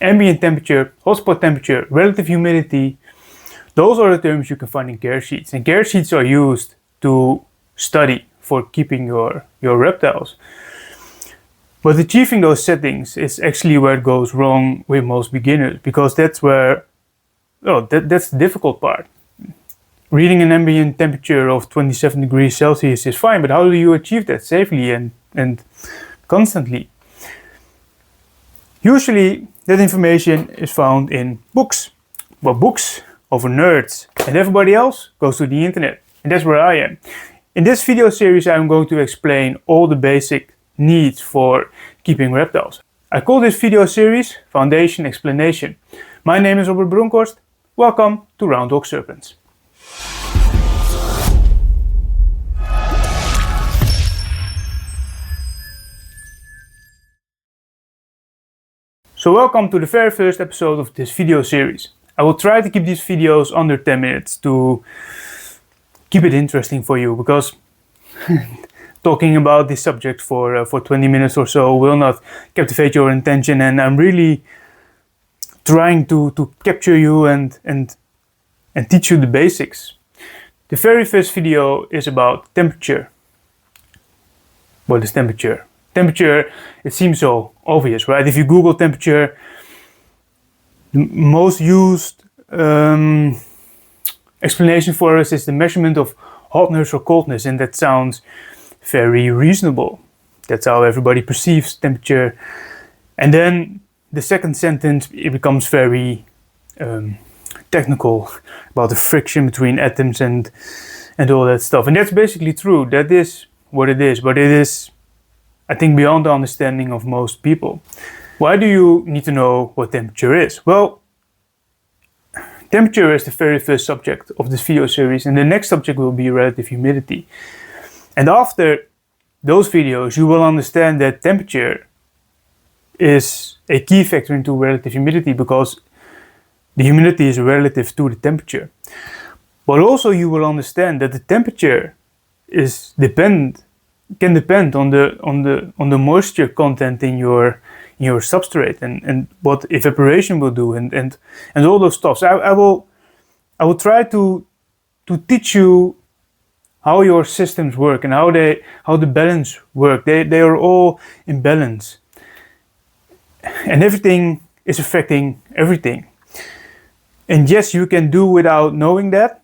ambient temperature, hotspot temperature, relative humidity. Those are the terms you can find in care sheets. And care sheets are used to study for keeping your reptiles. But achieving those settings is actually where it goes wrong with most beginners, because that's where, that's the difficult part. Reading an ambient temperature of 27 degrees Celsius is fine, but how do you achieve that safely and constantly? Usually that information is found in books. But books are for nerds, and everybody else goes to the internet. And that's where I am. In this video series I'm going to explain all the basic needs for keeping reptiles. I call this video series Foundation Explanation. My name is Robert Bronkhorst. Welcome to Round Dog Serpents. So welcome to the very first episode of this video series. I will try to keep these videos under 10 minutes to keep it interesting for you, because talking about this subject for 20 minutes or so will not captivate your attention, and I'm really trying to capture you and teach you the basics. The very first video is about temperature. What is temperature? Temperature, it seems so obvious, right? If you Google temperature, the most used explanation for us is the measurement of hotness or coldness, and that sounds very reasonable. That's how everybody perceives temperature. And then the second sentence, it becomes very technical about the friction between atoms and all that stuff. And that's basically true. That is what it is, but it is, I think, beyond the understanding of most people. Why do you need to know what temperature is? Well, temperature is the very first subject of this video series, and the next subject will be relative humidity. And after those videos, you will understand that temperature is a key factor into relative humidity, because the humidity is relative to the temperature. But also you will understand that the temperature can depend on the moisture content in your substrate and what evaporation will do and all those stuff. So I will try to teach you how your systems work and how the balance work. They are all in balance, and everything is affecting everything. And yes, you can do without knowing that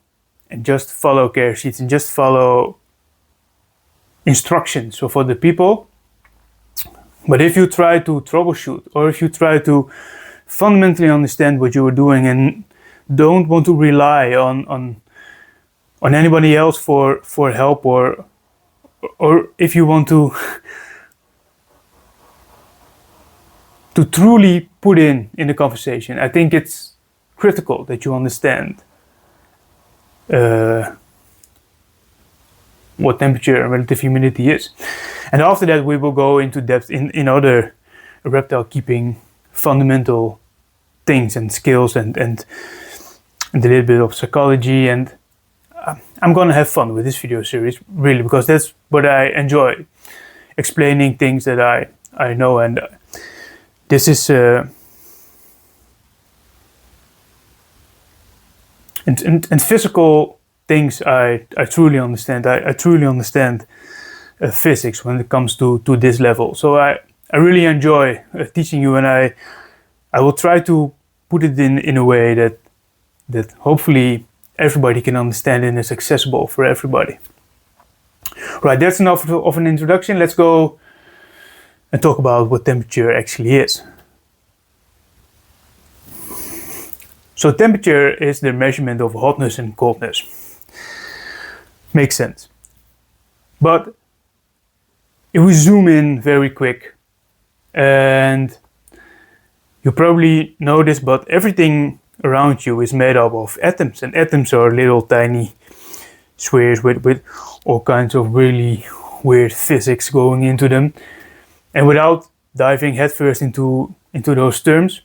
and just follow care sheets and just follow instructions for the people. But if you try to troubleshoot, or if you try to fundamentally understand what you are doing and don't want to rely on anybody else for help, or if you want to truly put in the conversation, I think it's critical that you understand what temperature and relative humidity is. And after that we will go into depth in other reptile keeping fundamental things and skills and a little bit of psychology. And I'm gonna have fun with this video series, really, because that's what I enjoy, explaining things that I know. And this is and physical things I truly understand. I truly understand physics when it comes to this level. So I really enjoy teaching you, and I will try to put it in a way that hopefully everybody can understand and is accessible for everybody. Right, that's enough of an introduction. Let's go and talk about what temperature actually is. So temperature is the measurement of hotness and coldness. Makes sense. But if we zoom in very quick, and you probably know this, but everything around you is made up of atoms, and atoms are little tiny spheres with all kinds of really weird physics going into them. And without diving headfirst into those terms,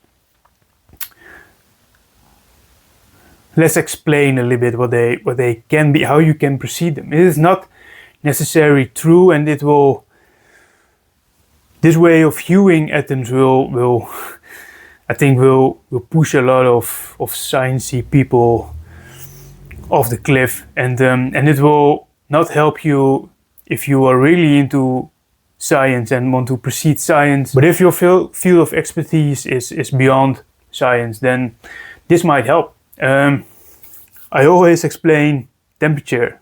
let's explain a little bit what they can be, how you can perceive them. It is not necessarily true, and this way of viewing atoms will I think will push a lot of sciencey people off the cliff, and it will not help you if you are really into science and want to proceed science. But if your field of expertise is beyond science, then this might help. I always explain temperature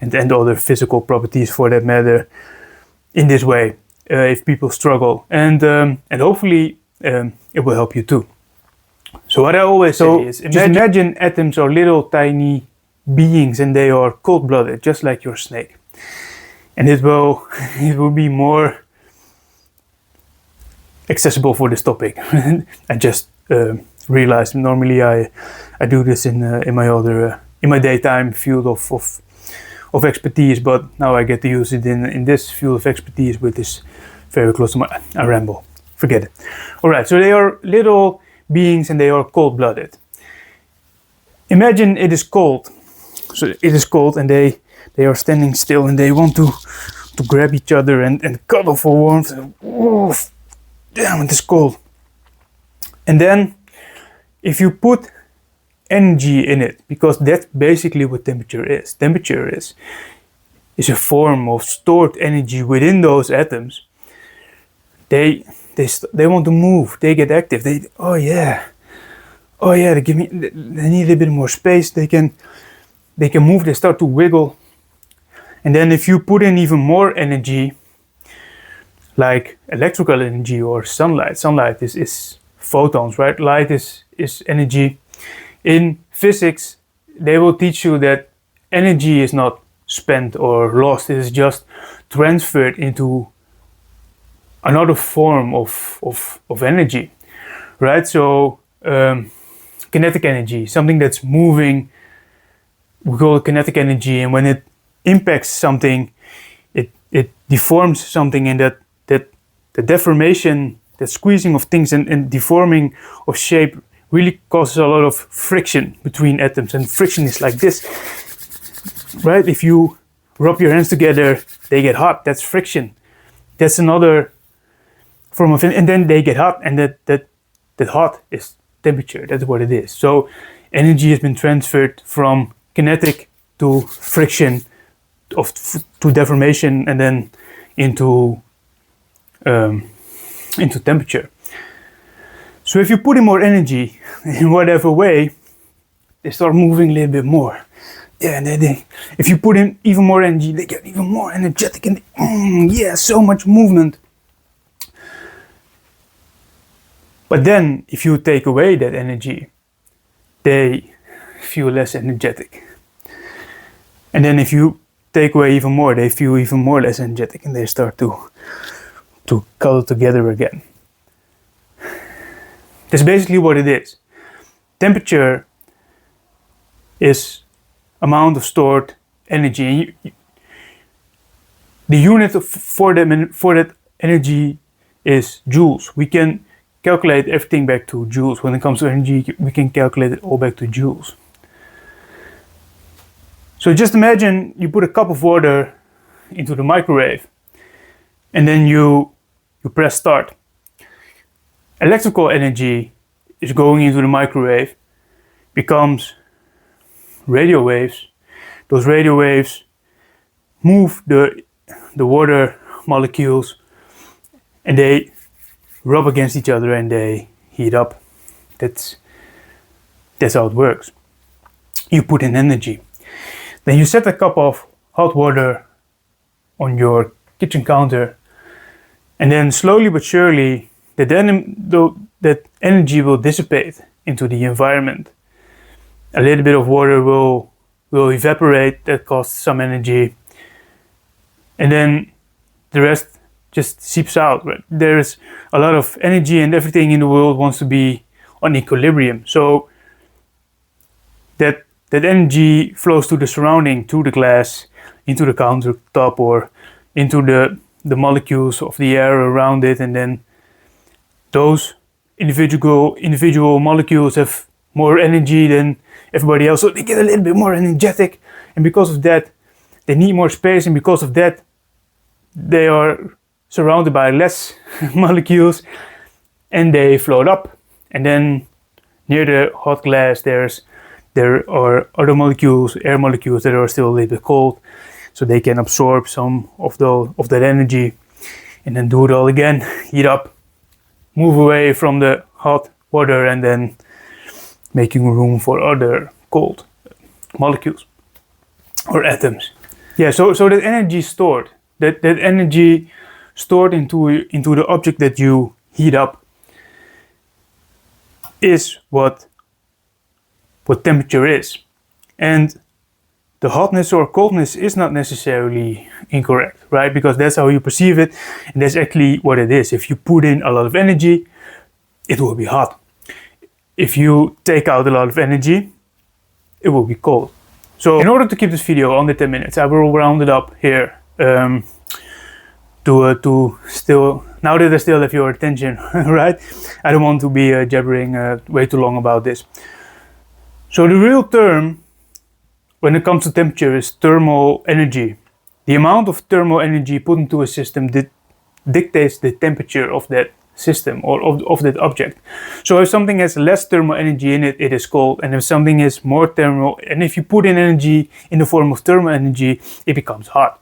and other physical properties for that matter in this way if people struggle, and hopefully it will help you too. So what I always say is, just imagine atoms are little tiny beings and they are cold-blooded, just like your snake. And it will be more accessible for this topic. I just realized normally I do this in my daytime field of expertise, but now I get to use it in this field of expertise, which is very close to my. I ramble. Forget it. All right. So they are little beings and they are cold-blooded. Imagine it is cold. So it is cold and they are standing still and they want to grab each other and cuddle for warmth. Oh, damn, it is cold. And then if you put energy in it, because that's basically what temperature is. Temperature is a form of stored energy within those atoms. They want to move. They get active. They need a bit more space. They can move. They start to wiggle. And then if you put in even more energy, like electrical energy or sunlight is photons, right? Light is energy. In physics, they will teach you that energy is not spent or lost. It is just transferred into another form of energy, right? So kinetic energy, something that's moving, we call it kinetic energy, and when it impacts something, it deforms something, and that the deformation, the squeezing of things and deforming of shape really causes a lot of friction between atoms, and friction is like this, right? If you rub your hands together, they get hot. That's friction. That's another form of, and then they get hot, and that hot is temperature. That's what it is. So energy has been transferred from kinetic to friction, to deformation, and then into temperature. So if you put in more energy in whatever way, they start moving a little bit more. Yeah, and if you put in even more energy, they get even more energetic, and so much movement. But then if you take away that energy, they feel less energetic. And then if you take away even more, they feel even more less energetic, and they start to cuddle together again. That's basically what it is. Temperature is amount of stored energy. And the unit for that energy is joules. We can calculate everything back to joules. When it comes to energy, we can calculate it all back to joules. So just imagine you put a cup of water into the microwave, and then you press start. Electrical energy is going into the microwave, becomes radio waves. Those radio waves move the water molecules, and they rub against each other and they heat up. That's how it works. You put in energy. Then you set a cup of hot water on your kitchen counter, and then slowly but surely that energy will dissipate into the environment. A little bit of water will evaporate, that costs some energy, and then the rest just seeps out. Right? There's a lot of energy, and everything in the world wants to be on equilibrium. So that energy flows to the surrounding, to the glass, into the countertop, or into the molecules of the air around it, and then those individual molecules have more energy than everybody else, so they get a little bit more energetic, and because of that they need more space, and because of that they are surrounded by less molecules, and they float up, and then near the hot glass there are other molecules, air molecules, that are still a little bit cold, so they can absorb some of that energy, and then do it all again, heat up, move away from the hot water, and then making room for other cold molecules or atoms. Yeah, so that energy stored, that energy stored into the object that you heat up, is what temperature is. And the hotness or coldness is not necessarily incorrect, right? Because that's how you perceive it, and that's actually what it is. If you put in a lot of energy, it will be hot. If you take out a lot of energy, it will be cold. So in order to keep this video under 10 minutes, I will round it up here to still, now that I still have your attention, right? I don't want to be jabbering way too long about this. So the real term when it comes to temperature is thermal energy. The amount of thermal energy put into a system dictates the temperature of that system or of that object. So if something has less thermal energy in it, it is cold, and if something is more thermal, and if you put in energy in the form of thermal energy, it becomes hot.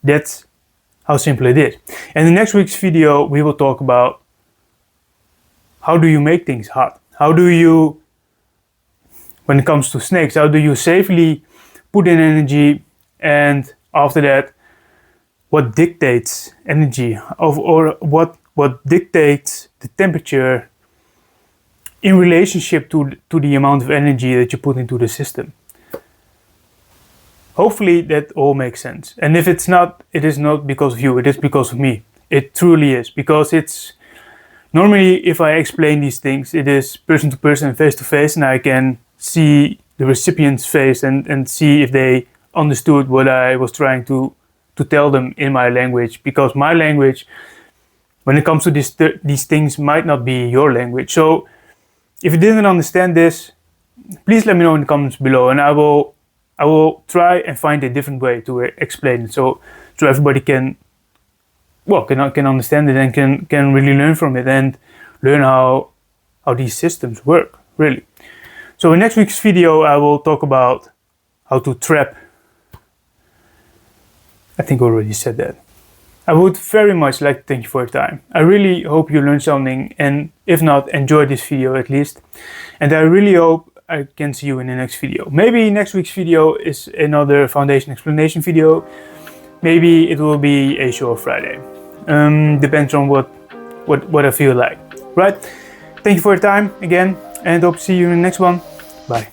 That's how simple it is. And in next week's video, we will talk about how do you make things hot? How do you, when it comes to snakes, how do you safely put in energy, and after that, what dictates energy or what dictates the temperature in relationship to the amount of energy that you put into the system. Hopefully that all makes sense. And if it's not, it is not because of you, it is because of me. It truly is, because it's normally, if I explain these things, it is person to person, face to face, and I can see the recipient's face and see if they understood what I was trying to tell them in my language, because my language, when it comes to these things, might not be your language. So if you didn't understand this, please let me know in the comments below, and I will try and find a different way to explain it, so everybody can understand it and can really learn from it and learn how these systems work, really. So in next week's video, I will talk about how to trap. I think I already said that. I would very much like to thank you for your time. I really hope you learned something, and if not, enjoy this video at least. And I really hope I can see you in the next video. Maybe next week's video is another foundation explanation video. Maybe it will be a show Friday. Depends on what I feel like. Right? Thank you for your time again, and hope to see you in the next one. Bye.